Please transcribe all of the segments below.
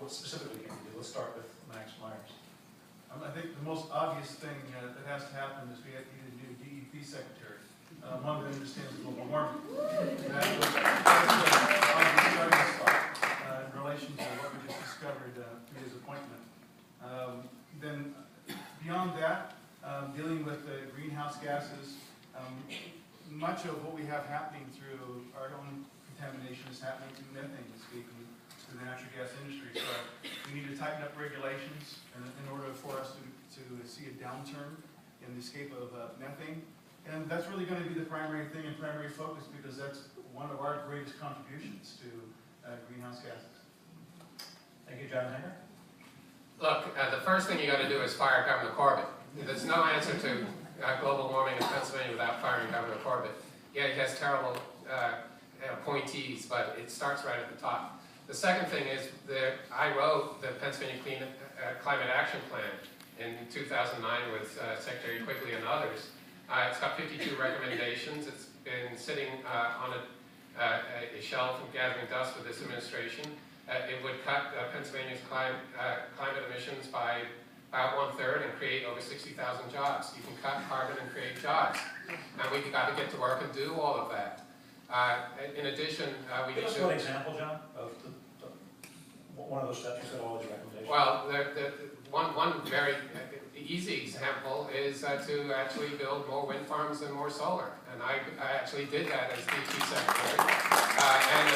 what specifically can we do? Let's start with Max Myers. I think the most obvious thing that has to happen is we have to get a new DEP secretary. One that understands global warming. That's the obvious starting spot in relation to what we just discovered through his appointment. Then beyond that, dealing with the greenhouse gases, much of what we have happening through our own contamination is happening through methane, speaking through the natural gas industry. So we need to tighten up regulations in order for us to see a downturn in the escape of methane. And that's really going to be the primary thing and primary focus, because that's one of our greatest contributions to greenhouse gases. Thank you, John Hanger. Look, the first thing you got to do is fire Governor Corbett. There's no answer to global warming in Pennsylvania without firing Governor Corbett. Yeah, he has terrible appointees, but it starts right at the top. The second thing is that I wrote the Pennsylvania Climate Action Plan in 2009 with Secretary Quigley and others. It's got 52 recommendations. It's been sitting on a shelf and gathering dust with this administration. It would cut Pennsylvania's climate emissions by about 1/3 and create over 60,000 jobs. You can cut carbon and create jobs. And we've got to get to work and do all of that. In addition, we Give need us to... one example, John, of one of those steps. You said all these recommendations. Well, one very easy example is to actually build more wind farms and more solar. And I actually did that as DP Secretary and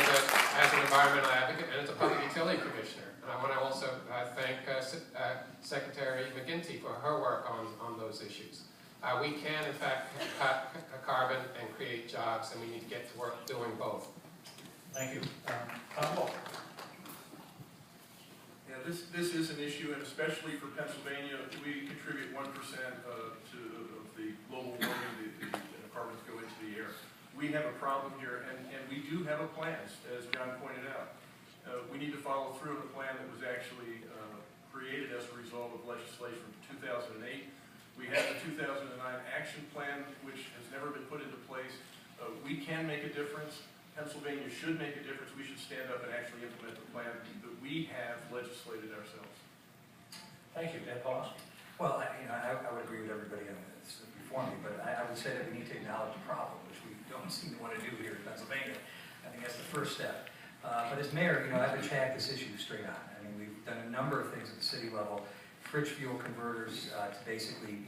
as an environmental advocate and as a public utility commissioner. And I want to also thank Secretary McGinty for her work on those issues. We can, in fact, cut carbon and create jobs, and we need to get to work doing both. Thank you. Pawlowski. Yeah, this is an issue, and especially for Pennsylvania, we contribute 1% of the global warming, the carbons go into the air. We have a problem here, and we do have a plan, as John pointed out. We need to follow through on the plan that was actually created as a result of legislation from 2008. We have the 2009 action plan, which has never been put into place. We can make a difference. Pennsylvania should make a difference. We should stand up and actually implement the plan that we have legislated ourselves. Thank you. Dan Pawlowski. Well, I would agree with everybody on this before me, but I would say that we need to acknowledge the problem, which we don't seem to want to do here in Pennsylvania. I think that's the first step. But as mayor, I've attacked this issue straight on. I mean, we've done a number of things at the city level, fridge fuel converters to basically,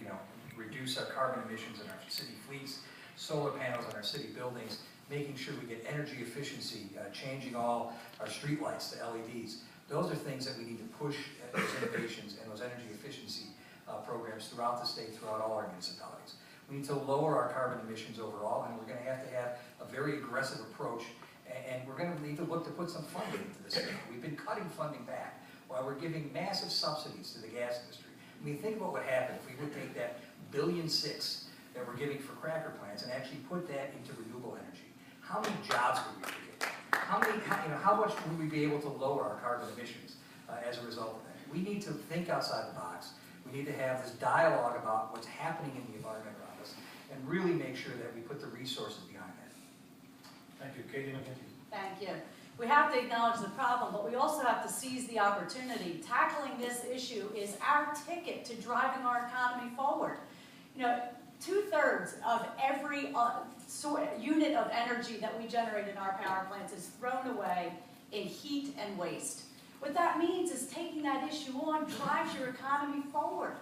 reduce our carbon emissions in our city fleets, solar panels on our city buildings, making sure we get energy efficiency, changing all our street lights to LEDs. Those are things that we need to push those innovations and those energy efficiency programs throughout the state, throughout all our municipalities. We need to lower our carbon emissions overall, and we're going to have a very aggressive approach, and we're going to need to look to put some funding into this. We've been cutting funding back while we're giving massive subsidies to the gas industry. I mean, think about what would happen if we would take that $1.6 billion that we're giving for cracker plants and actually put that into renewable energy. How many jobs would we create? How much would we be able to lower our carbon emissions as a result of that? We need to think outside the box. We need to have this dialogue about what's happening in the environment around us and really make sure that we put the resources behind that. Thank you. Katie McGinty. Thank you. We have to acknowledge the problem, but we also have to seize the opportunity. Tackling this issue is our ticket to driving our economy forward. 2/3 of every unit of energy that we generate in our power plants is thrown away in heat and waste. What that means is taking that issue on drives your economy forward.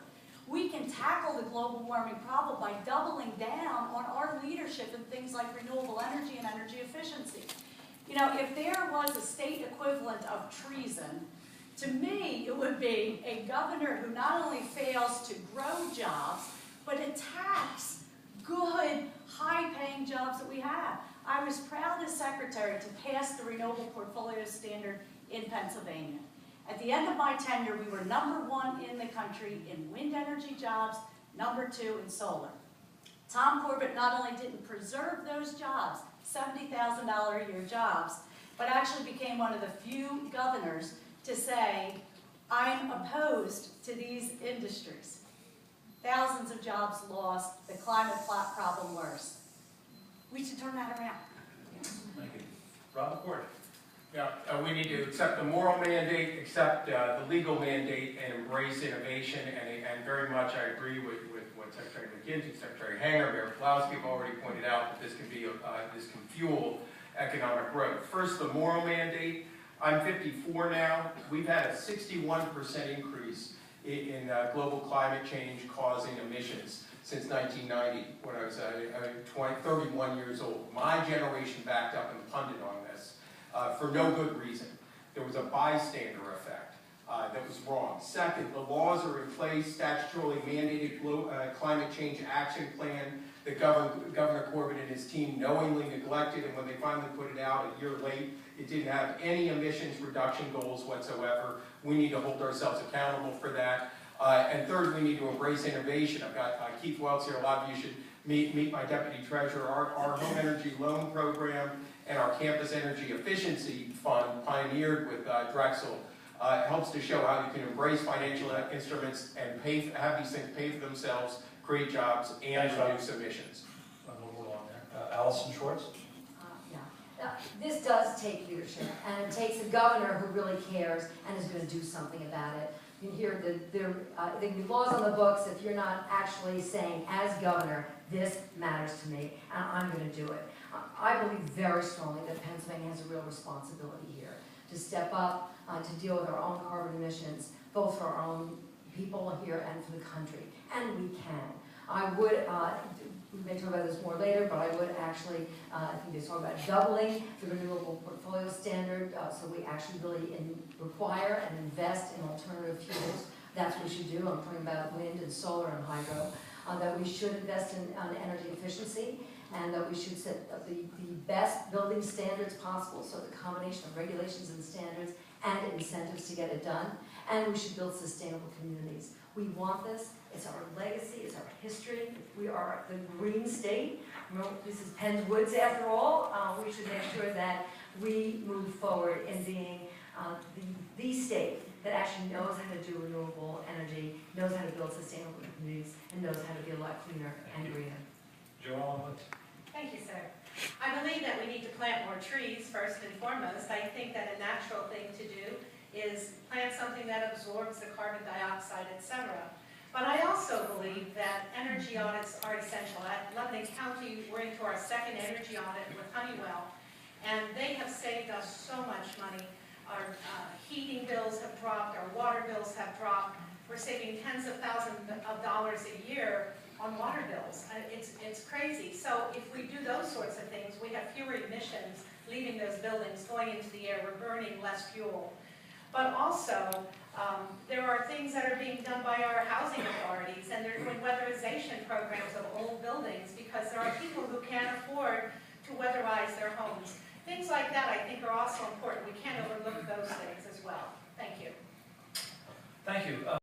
We can tackle the global warming problem by doubling down on our leadership in things like renewable energy and energy efficiency. If there was a state equivalent of treason, to me it would be a governor who not only fails to grow jobs, but attacks good, high-paying jobs that we have. I was proud as secretary to pass the Renewable Portfolio Standard in Pennsylvania. At the end of my tenure, we were #1 in the country in wind energy jobs, #2 in solar. Tom Corbett not only didn't preserve those jobs, $70,000 a year jobs, but actually became one of the few governors to say, I'm opposed to these industries. Thousands of jobs lost, the climate problem worse. We should turn that around. Thank you. Rob McCord. Yeah, we need to accept the moral mandate, accept the legal mandate, and embrace innovation. And very much I agree with what Secretary McGinty, Secretary Hanger, Mayor Pawlowski have already pointed out, that this can fuel economic growth. First, the moral mandate. I'm 54 now. We've had a 61% increase in global climate change causing emissions since 1990, when I was 31 years old. My generation backed up and punted on this for no good reason. There was a bystander effect that was wrong. Second, the laws are in place, statutorily mandated climate change action plan that Governor Corbett and his team knowingly neglected, and when they finally put it out a year late, it didn't have any emissions reduction goals whatsoever. We need to hold ourselves accountable for that. And third, we need to embrace innovation. I've got Keith Welts here. A lot of you should meet my deputy treasurer. Our home energy loan program and our campus energy efficiency fund, pioneered with Drexel, helps to show how you can embrace financial instruments and have these things pay for themselves, create jobs, and reduce emissions. We'll move on there. Allyson Schwartz? This does take leadership, and it takes a governor who really cares and is going to do something about it. You hear the laws on the books. If you're not actually saying, as governor, this matters to me, and I'm going to do it. I believe very strongly that Pennsylvania has a real responsibility here to step up, to deal with our own carbon emissions, both for our own people here and for the country, and we can. I would, we may talk about this more later, but I would actually, I think they talk about doubling the renewable portfolio standard, so we actually really require and invest in alternative fuels. That's what we should do. I'm talking about wind and solar and hydro. That we should invest in energy efficiency, and that we should set the best building standards possible, so the combination of regulations and standards and incentives to get it done, and we should build sustainable communities. We want this. It's our legacy. It's our history. We are the green state. Remember, this is Penn's Woods after all. We should make sure that we move forward in being the state that actually knows how to do renewable energy, knows how to build sustainable communities, and knows how to be a lot cleaner and greener. Joellen Litz? Thank you, sir. I believe that we need to plant more trees first and foremost. I think that a natural thing to do is plant something that absorbs the carbon dioxide, etc. But I also believe that energy audits are essential. At Lebanon County, we're into our second energy audit with Honeywell, and they have saved us so much money. Our heating bills have dropped, our water bills have dropped. We're saving tens of thousands of dollars a year on water bills. It's crazy. So if we do those sorts of things, we have fewer emissions leaving those buildings, going into the air. We're burning less fuel. But also, there are things that are being done by our housing authorities, and they're doing weatherization programs of old buildings, because there are people who can't afford to weatherize their homes. Things like that, I think, are also important. We can't overlook those things as well. Thank you. Thank you.